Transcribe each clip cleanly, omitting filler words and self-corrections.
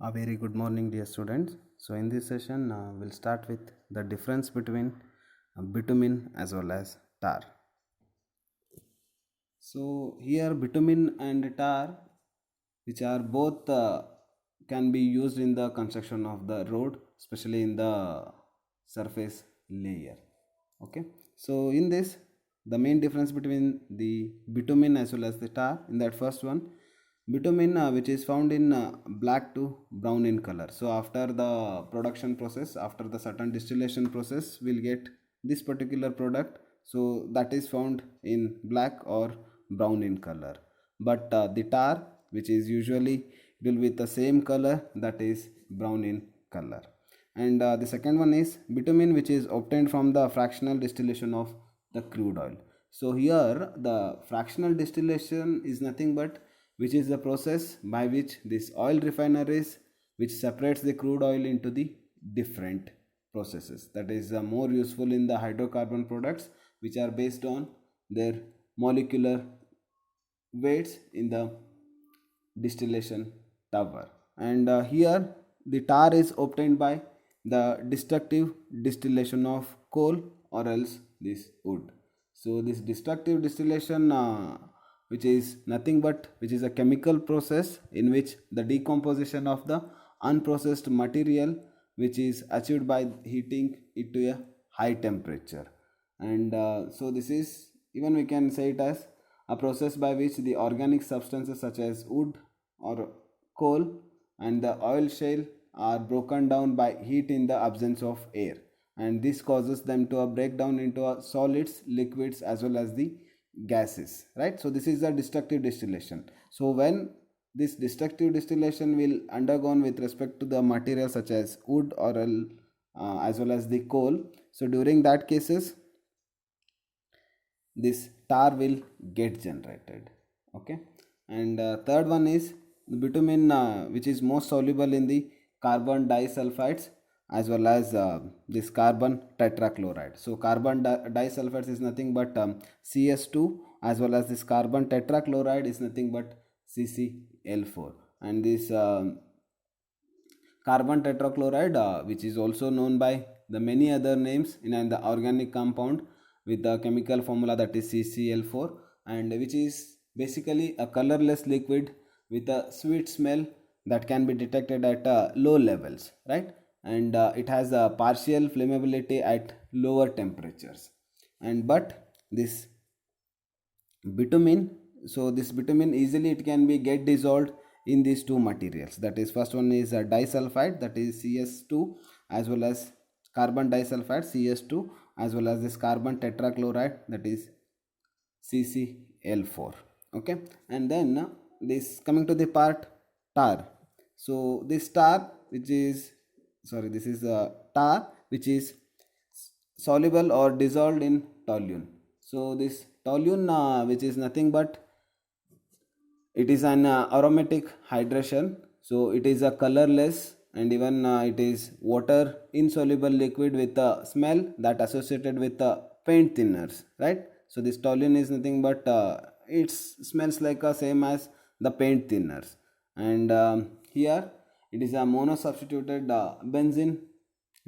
A very good morning, dear students. So, in this session, we'll start with the difference between bitumen as well as tar. So, here bitumen and tar, which are both can be used in the construction of the road, especially in the surface layer. Okay. So, in this, the main difference between the bitumen as well as the tar, in that first one, bitumen which is found in black to brown in color. So after the production process, after the certain distillation process, we'll get this particular product. So that is found in black or brown in color. But the tar, which is usually will with the same color, that is brown in color. And the second one is bitumen, which is obtained from the fractional distillation of the crude oil. So here the fractional distillation is nothing but which is the process by which this oil refineries which separates the crude oil into the different processes, that is more useful in the hydrocarbon products which are based on their molecular weights in the distillation tower. And here the tar is obtained by the destructive distillation of coal or else this wood. So this destructive distillation which is nothing but which is a chemical process in which the decomposition of the unprocessed material which is achieved by heating it to a high temperature. And so this is, even we can say it as a process by which the organic substances such as wood or coal and the oil shale are broken down by heat in the absence of air, and this causes them to break down into solids, liquids as well as the gases, right? So this is the destructive distillation. So when this destructive distillation will undergone with respect to the material such as wood or as well as the coal, so during that cases this tar will get generated. Okay. And third one is the bitumen which is most soluble in the carbon disulfides as well as this carbon tetrachloride. So carbon disulfides is nothing but CS2, as well as this carbon tetrachloride is nothing but CCl4. And this carbon tetrachloride which is also known by the many other names in the organic compound with the chemical formula, that is CCl4, and which is basically a colorless liquid with a sweet smell that can be detected at low levels, right? And it has a partial flammability at lower temperatures. And but this bitumen, so this bitumen easily it can be get dissolved in these two materials, that is first one is a disulfide, that is CS2, as well as carbon disulfide CS2, as well as this carbon tetrachloride, that is CCl4. Okay. And then this coming to the part tar. So this tar which is, sorry, this is a tar which is soluble or dissolved in toluene. So this toluene which is nothing but it is an aromatic hydration. So it is a colorless and even it is water insoluble liquid with a smell that associated with paint thinners, right? So this toluene is nothing but it smells like a same as the paint thinners. And here it is a monosubstituted benzene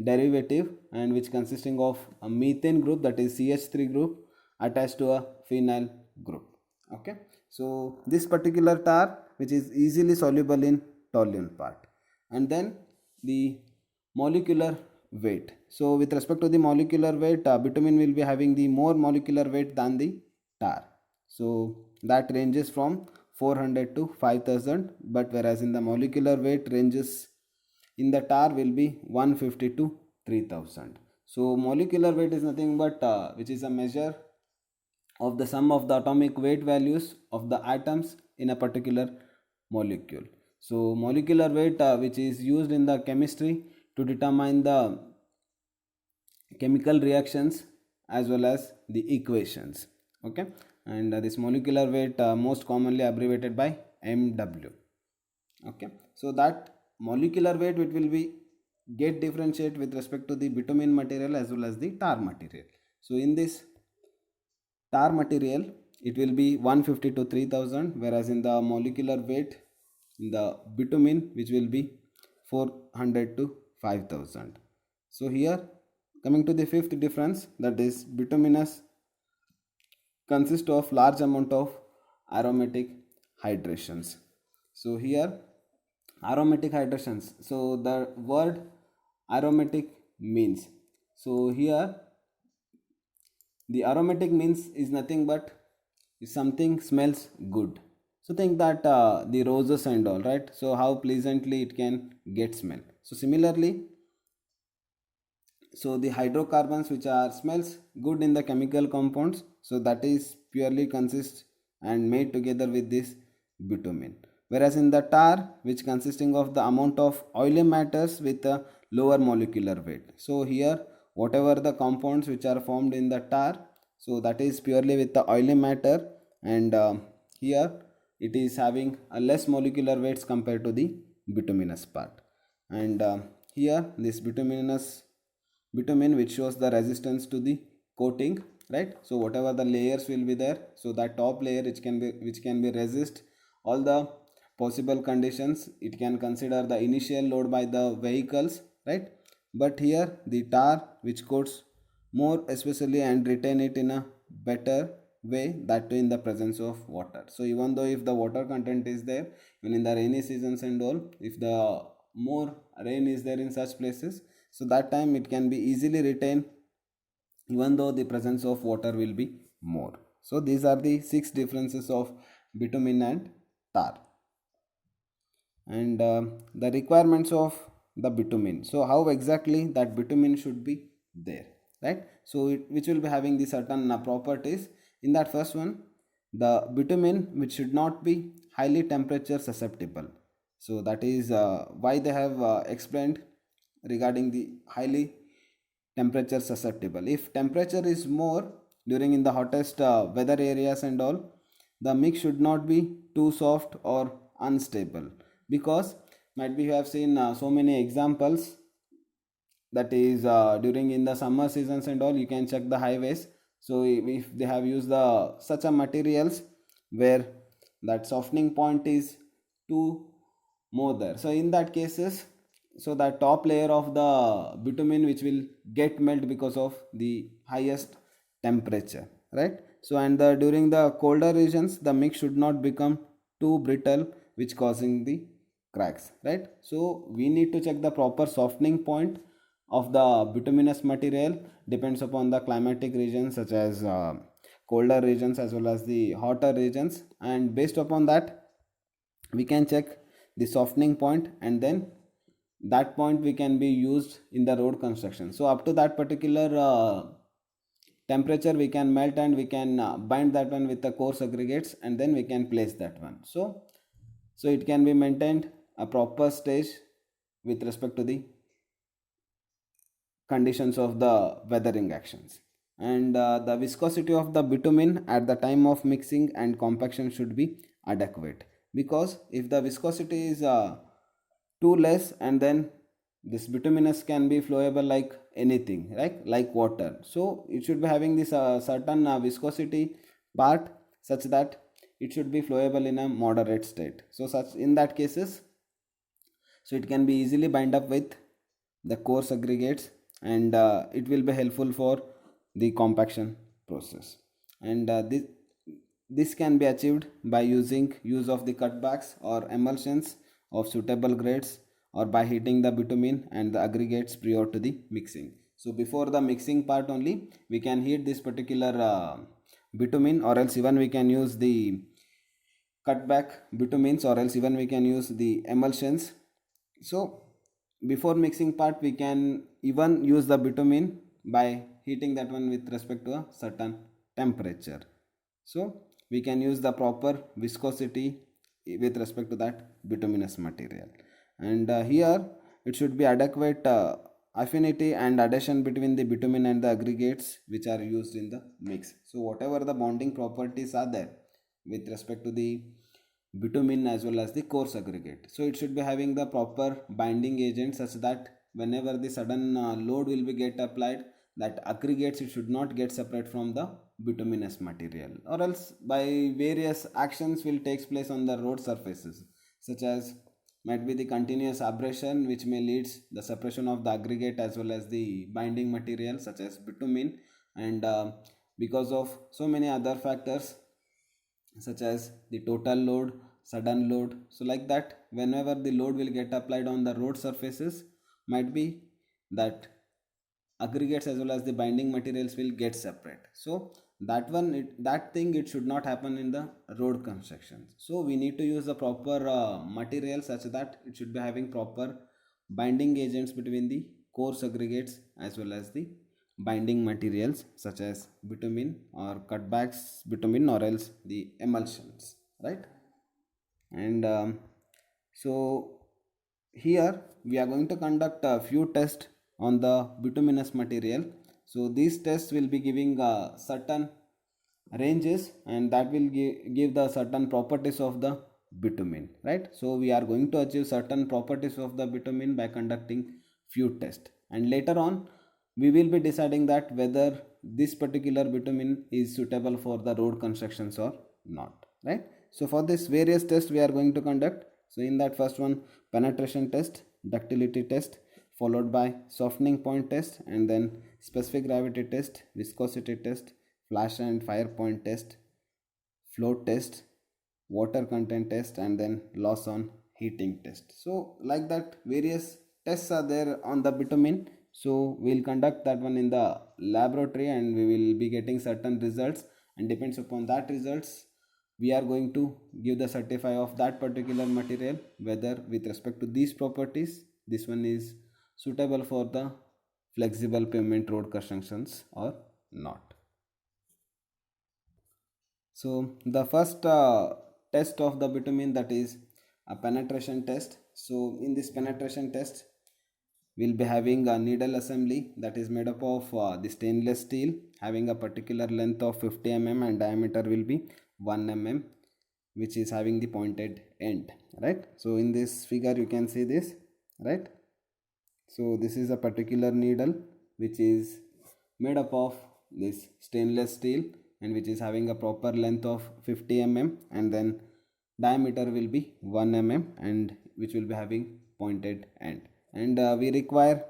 derivative, and which consisting of a methane group, that is CH3 group, attached to a phenyl group. Okay. So this particular tar which is easily soluble in toluene part. And then the molecular weight. So with respect to the molecular weight, bitumen will be having the more molecular weight than the tar. So that ranges from 400 to 5000, but whereas in the molecular weight ranges in the tar will be 150 to 3000. So molecular weight is nothing but which is a measure of the sum of the atomic weight values of the atoms in a particular molecule. So molecular weight which is used in the chemistry to determine the chemical reactions as well as the equations. Okay. And this molecular weight most commonly abbreviated by MW. Okay. So that molecular weight it will be get differentiate with respect to the bitumen material as well as the tar material. So in this tar material it will be 150 to 3000, whereas in the molecular weight in the bitumen which will be 400 to 5000. So here coming to the fifth difference, that is bituminous consist of large amount of aromatic hydrations. So here aromatic hydrations, so the word aromatic means, so here the aromatic means is nothing but if something smells good. So think that the roses and all, right? So how pleasantly it can get smell. So similarly, so the hydrocarbons which are smells good in the chemical compounds, so that is purely consists and made together with this bitumen. Whereas in the tar, which consisting of the amount of oily matters with a lower molecular weight. So here whatever the compounds which are formed in the tar, so that is purely with the oily matter, and here it is having a less molecular weights compared to the bituminous part. And here this bitumen which shows the resistance to the coating, right? So whatever the layers will be there, so that top layer which can be resist all the possible conditions, it can consider the initial load by the vehicles, right? But here the tar which coats more especially and retain it in a better way, that too in the presence of water. So even though if the water content is there, even in the rainy seasons and all, if the more rain is there in such places, so that time it can be easily retained even though the presence of water will be more. So these are the six differences of bitumen and tar. And the requirements of the bitumen, so how exactly that bitumen should be there, right? So which will be having the certain properties. In that first one, the bitumen which should not be highly temperature susceptible. So that is why they have explained regarding the highly temperature susceptible. If temperature is more during in the hottest weather areas and all, the mix should not be too soft or unstable, because might be you have seen so many examples, that is during in the summer seasons and all, you can check the highways. So if they have used the such a materials where that softening point is too more there, so in that cases, so the top layer of the bitumen which will get melt because of the highest temperature, right? So and the during the colder regions, the mix should not become too brittle, which causing the cracks, right? So we need to check the proper softening point of the bituminous material, depends upon the climatic regions such as colder regions as well as the hotter regions, and based upon that we can check the softening point, and then that point we can be used in the road construction. So up to that particular temperature we can melt, and we can bind that one with the coarse aggregates, and then we can place that one. So it can be maintained a proper stage with respect to the conditions of the weathering actions. And the viscosity of the bitumen at the time of mixing and compaction should be adequate, because if the viscosity is too less, and then this bituminous can be flowable like anything, right? Like water. So it should be having this certain viscosity part, such that it should be flowable in a moderate state. So such in that cases, so it can be easily bind up with the coarse aggregates, and it will be helpful for the compaction process. And this can be achieved by using use of the cutbacks or emulsions of suitable grades, or by heating the bitumen and the aggregates prior to the mixing. So before the mixing part only, we can heat this particular bitumen, or else even we can use the cutback bitumens, or else even we can use the emulsions. So before mixing part, we can even use the bitumen by heating that one with respect to a certain temperature. So we can use the proper viscosity with respect to that bituminous material. And here it should be adequate affinity and adhesion between the bitumen and the aggregates which are used in the mix. So whatever the bonding properties are there with respect to the bitumen as well as the coarse aggregate, so it should be having the proper binding agent, such that whenever the sudden load will be get applied, that aggregates it should not get separate from the bituminous material, or else by various actions will takes place on the road surfaces, such as might be the continuous abrasion, which may leads the separation of the aggregate as well as the binding material such as bitumen, and because of so many other factors such as the total load, sudden load. So like that, whenever the load will get applied on the road surfaces, might be that aggregates as well as the binding materials will get separate. So that thing, it should not happen in the road construction. So we need to use the proper material such that it should be having proper binding agents between the coarse aggregates as well as the binding materials such as bitumen or cutbacks bitumen or else the emulsions, right? And so here we are going to conduct a few tests on the bituminous material. So these tests will be giving certain ranges, and that will give the certain properties of the bitumen, right? So we are going to achieve certain properties of the bitumen by conducting few tests, and later on we will be deciding that whether this particular bitumen is suitable for the road constructions or not, right? So for this various tests we are going to conduct. So in that, first one, penetration test, ductility test, followed by softening point test, and then specific gravity test, viscosity test, flash and fire point test, float test, water content test, and then loss on heating test. So like that, various tests are there on the bitumen. So we'll conduct that one in the laboratory, and we will be getting certain results, and depends upon that results we are going to give the certify of that particular material whether with respect to these properties this one is suitable for the flexible pavement road constructions or not. So the first test of the bitumen, that is a penetration test. So in this penetration test we'll be having a needle assembly that is made up of the stainless steel having a particular length of 50 mm and diameter will be 1 mm, which is having the pointed end, right? So in this figure you can see this, right? So this is a particular needle which is made up of this stainless steel and which is having a proper length of 50 mm, and then diameter will be 1 mm, and which will be having pointed end. And we require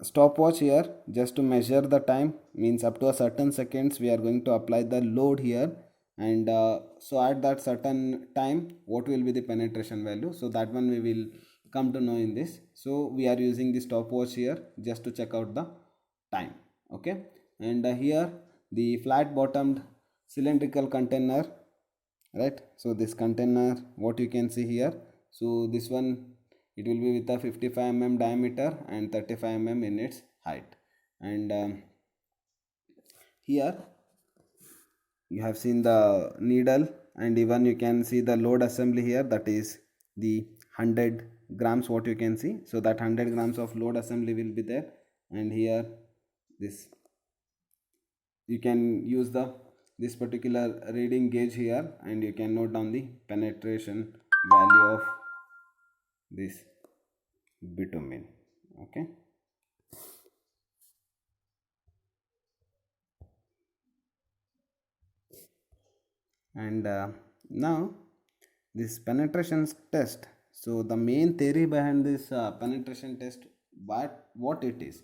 stopwatch here just to measure the time, means up to a certain seconds we are going to apply the load here, and so at that certain time what will be the penetration value, so that one we will come to know in this. So we are using the stopwatch here just to check out the time, okay? And here the flat bottomed cylindrical container, right? So this container, what you can see here, so this one, it will be with a 55 mm diameter and 35 mm in its height. And here you have seen the needle, and even you can see the load assembly here, that is the 100 grams what you can see. So that 100 grams of load assembly will be there, and here this you can use this particular reading gauge here, and you can note down the penetration value of this bitumen, okay? And now this penetration test, so the main theory behind this penetration test, what it is,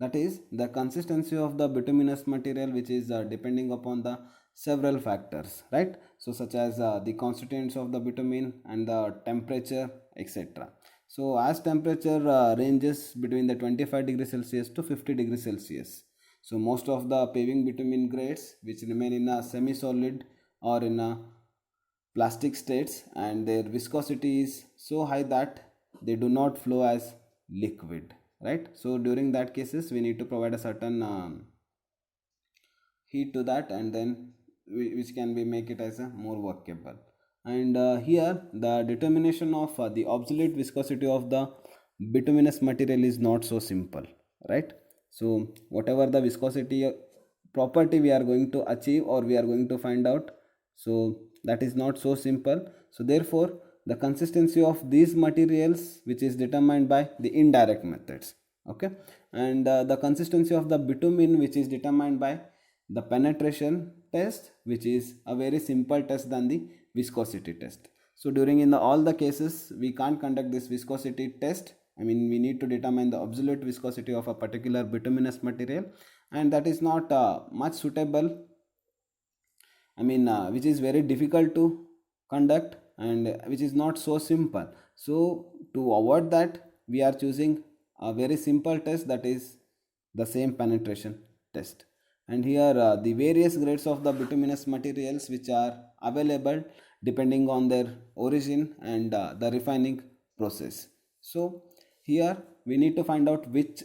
that is the consistency of the bituminous material, which is depending upon the several factors, right? So such as the constituents of the bitumen and the temperature, etc. So as temperature ranges between the 25 degrees Celsius to 50 degrees Celsius, so most of the paving bitumen grades which remain in a semi-solid or in a plastic states, and their viscosity is so high that they do not flow as liquid, right? So during that cases we need to provide a certain heat to that, and then which can be make it as a more workable. And here the determination of the obsolete viscosity of the bituminous material is not so simple, right? So whatever the viscosity property we are going to achieve or we are going to find out, so that is not so simple. So therefore the consistency of these materials which is determined by the indirect methods, okay? And the consistency of the bitumen which is determined by the penetration test, which is a very simple test than the viscosity test. So during in all the cases we can't conduct this viscosity test. I mean, we need to determine the absolute viscosity of a particular bituminous material, and that is not much suitable. I mean, which is very difficult to conduct and which is not so simple. So to avoid that, we are choosing a very simple test, that is the same penetration test. And here the various grades of the bituminous materials which are available depending on their origin and the refining process. So here we need to find out which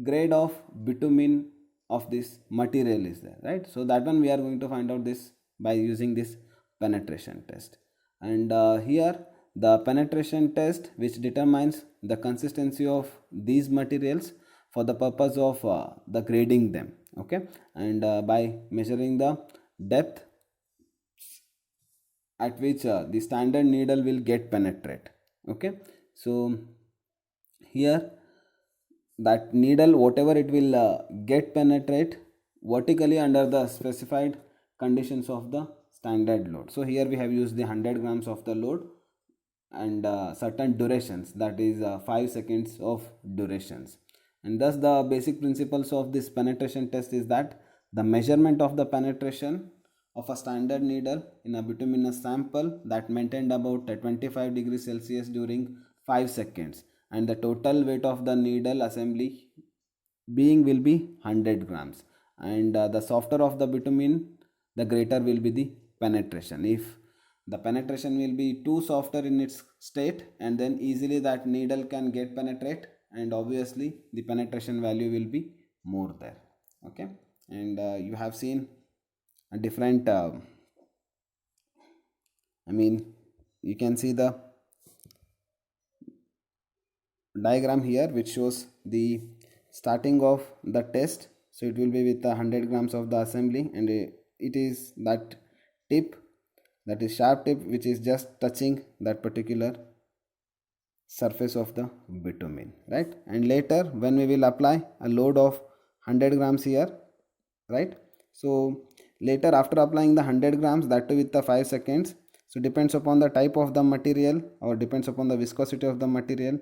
grade of bitumen of this material is there, right? So that one we are going to find out this by using this penetration test. And here the penetration test which determines the consistency of these materials for the purpose of the grading them, okay, and by measuring the depth at which the standard needle will get penetrate, okay. So here that needle, whatever it will get penetrate vertically under the specified conditions of the standard load. So here we have used the 100 grams of the load and certain durations, that is 5 seconds of durations. And thus the basic principles of this penetration test is that the measurement of the penetration of a standard needle in a bituminous sample that maintained about 25 degrees Celsius during 5 seconds, and the total weight of the needle assembly being will be 100 grams, and the softer of the bitumen, the greater will be the penetration. If the penetration will be too softer in its state, and then easily that needle can get penetrate, and obviously the penetration value will be more there, okay. And you have seen a different I mean, you can see the diagram here which shows the starting of the test. So it will be with 100 grams of the assembly, and it is that tip, that is sharp tip, which is just touching that particular surface of the bitumen, right? And later when we will apply a load of 100 grams here, right? So later after applying the 100 grams, that too with the 5 seconds, so depends upon the type of the material or depends upon the viscosity of the material,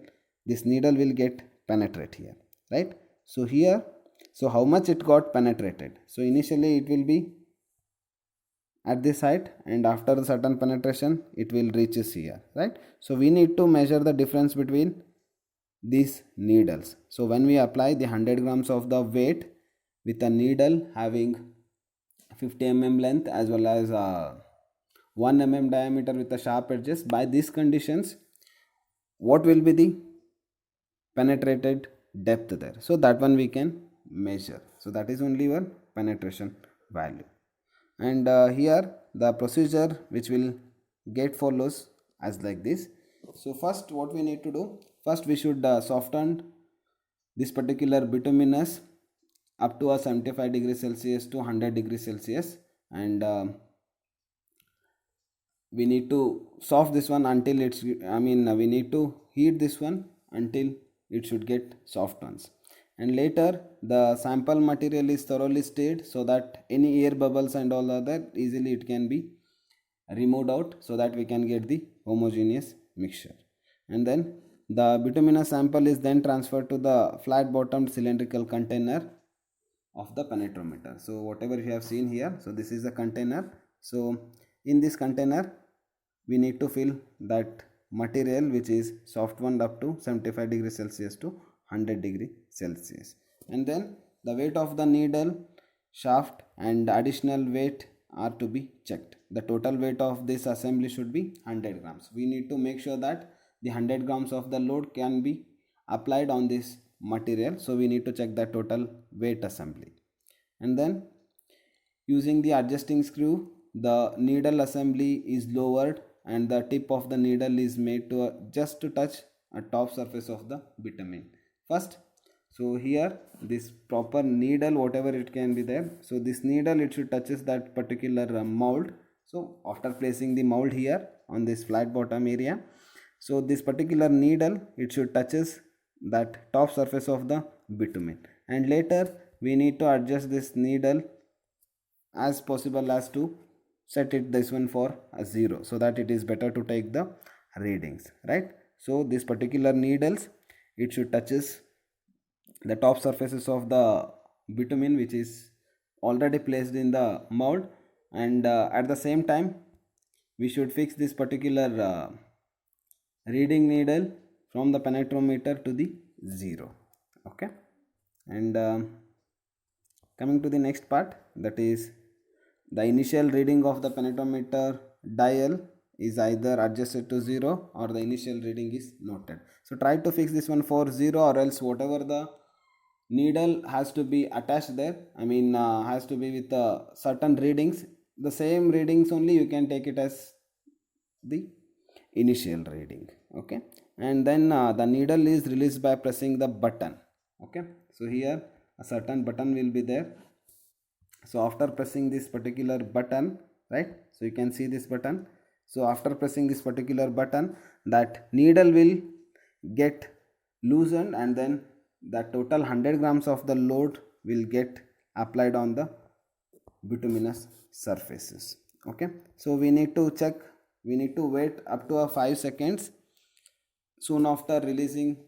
this needle will get penetrate here, right? So here, so how much it got penetrated? So initially it will be at this height, and after a certain penetration it will reaches here, right? So we need to measure the difference between these needles. So when we apply the 100 grams of the weight with a needle having 50 mm length as well as 1 mm diameter with the sharp edges, by these conditions what will be the penetrated depth there? So that one we can measure. So that is only one penetration value. And here the procedure which will get follows as like this. So first what we need to do, first we should soften this particular bituminous up to a 75 degrees Celsius to 100 degrees Celsius, and we need to soft this one until it's, I mean, we need to heat this one until it should get soft ones. And later the sample material is thoroughly stirred so that any air bubbles and all other easily it can be removed out, so that we can get the homogeneous mixture. And then the bituminous sample is then transferred to the flat bottomed cylindrical container of the penetrometer. So whatever you have seen here, so this is the container. So in this container we need to fill that material which is soft one up to 75 degrees Celsius to 100 degree Celsius, and then the weight of the needle, shaft and additional weight are to be checked. The total weight of this assembly should be 100 grams. We need to make sure that the 100 grams of the load can be applied on this material, so we need to check the total weight assembly. And then using the adjusting screw, the needle assembly is lowered and the tip of the needle is made to just to touch a top surface of the bitumen first. So here this proper needle, whatever it can be there, so this needle it should touches that particular mold. So after placing the mold here on this flat bottom area, so this particular needle it should touches that top surface of the bitumen, and later we need to adjust this needle as possible as to set it this one for a 0, so that it is better to take the readings, right? So this particular needles, it should touches the top surfaces of the bitumen which is already placed in the mold, and at the same time we should fix this particular reading needle from the penetrometer to the 0. Okay, and coming to the next part, that is the initial reading of the penetrometer dial is either adjusted to 0 or the initial reading is noted. So try to fix this one for 0, or else whatever the needle has to be attached there, has to be with certain readings, the same readings only you can take it as the initial reading. Okay, and then the needle is released by pressing the button. Okay, so here a certain button will be there. So after pressing this particular button, right, so you can see this button. So after pressing this particular button, that needle will get loosened, and then the total 100 grams of the load will get applied on the bituminous surfaces. Okay, so we need to check, we need to wait up to 5 seconds soon after releasing,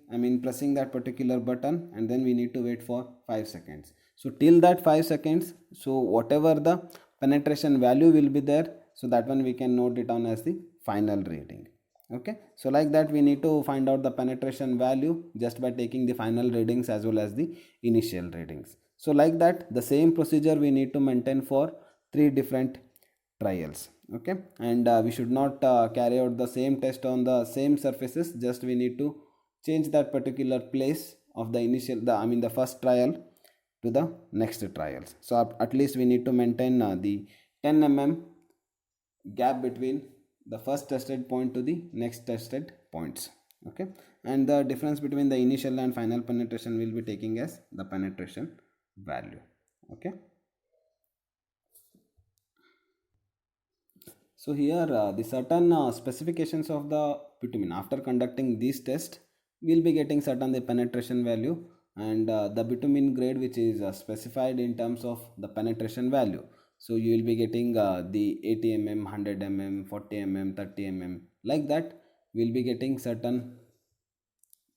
pressing that particular button, and then we need to wait for 5 seconds. So till that 5 seconds, so whatever the penetration value will be there, so that one we can note it down as the final reading. Okay, so like that we need to find out the penetration value just by taking the final readings as well as the initial readings. So like that, the same procedure we need to maintain for 3 different trials. Okay, and we should not carry out the same test on the same surfaces, just we need to change that particular place of the initial, the first trial to the next trials. So at least we need to maintain the 10 mm gap between the first tested point to the next tested points. Okay, and the difference between the initial and final penetration will be taking as the penetration value. Okay, so here the certain specifications of the bitumen, after conducting this test we will be getting certain the penetration value, and the bitumen grade which is specified in terms of the penetration value. So you will be getting the 80 mm, 100 mm, 40 mm, 30 mm, like that we will be getting certain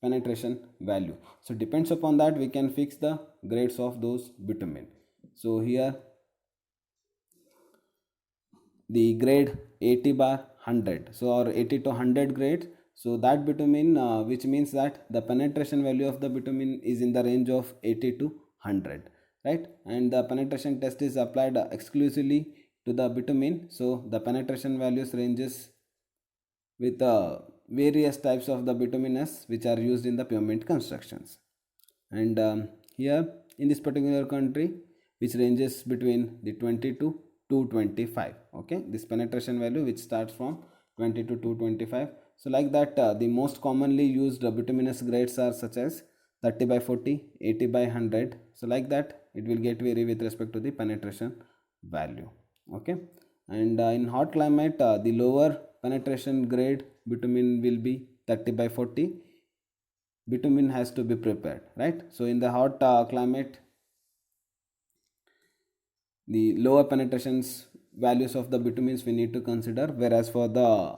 penetration value. So depends upon that we can fix the grades of those bitumen. So here the grade 80 bar 100, so or 80 to 100 grade, so that bitumen which means that the penetration value of the bitumen is in the range of 80 to 100, right, and the penetration test is applied exclusively to the bitumen. So the penetration values ranges with various types of the bituminous which are used in the pavement constructions, and here in this particular country which ranges between the 20 to 225. Okay, this penetration value which starts from 20 to 225. So like that the most commonly used bituminous grades are such as 30 by 40, 80 by 100. So like that it will get vary with respect to the penetration value. Okay, and in hot climate the lower penetration grade bitumen will be 30 by 40. Bitumen has to be prepared, right? So in the hot climate the lower penetrations values of the bitumens we need to consider, whereas for the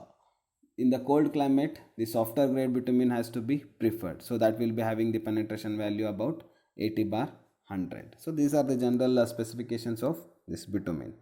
in the cold climate the softer grade bitumen has to be preferred, so that will be having the penetration value about 80 bar 100. So these are the general specifications of this bitumen.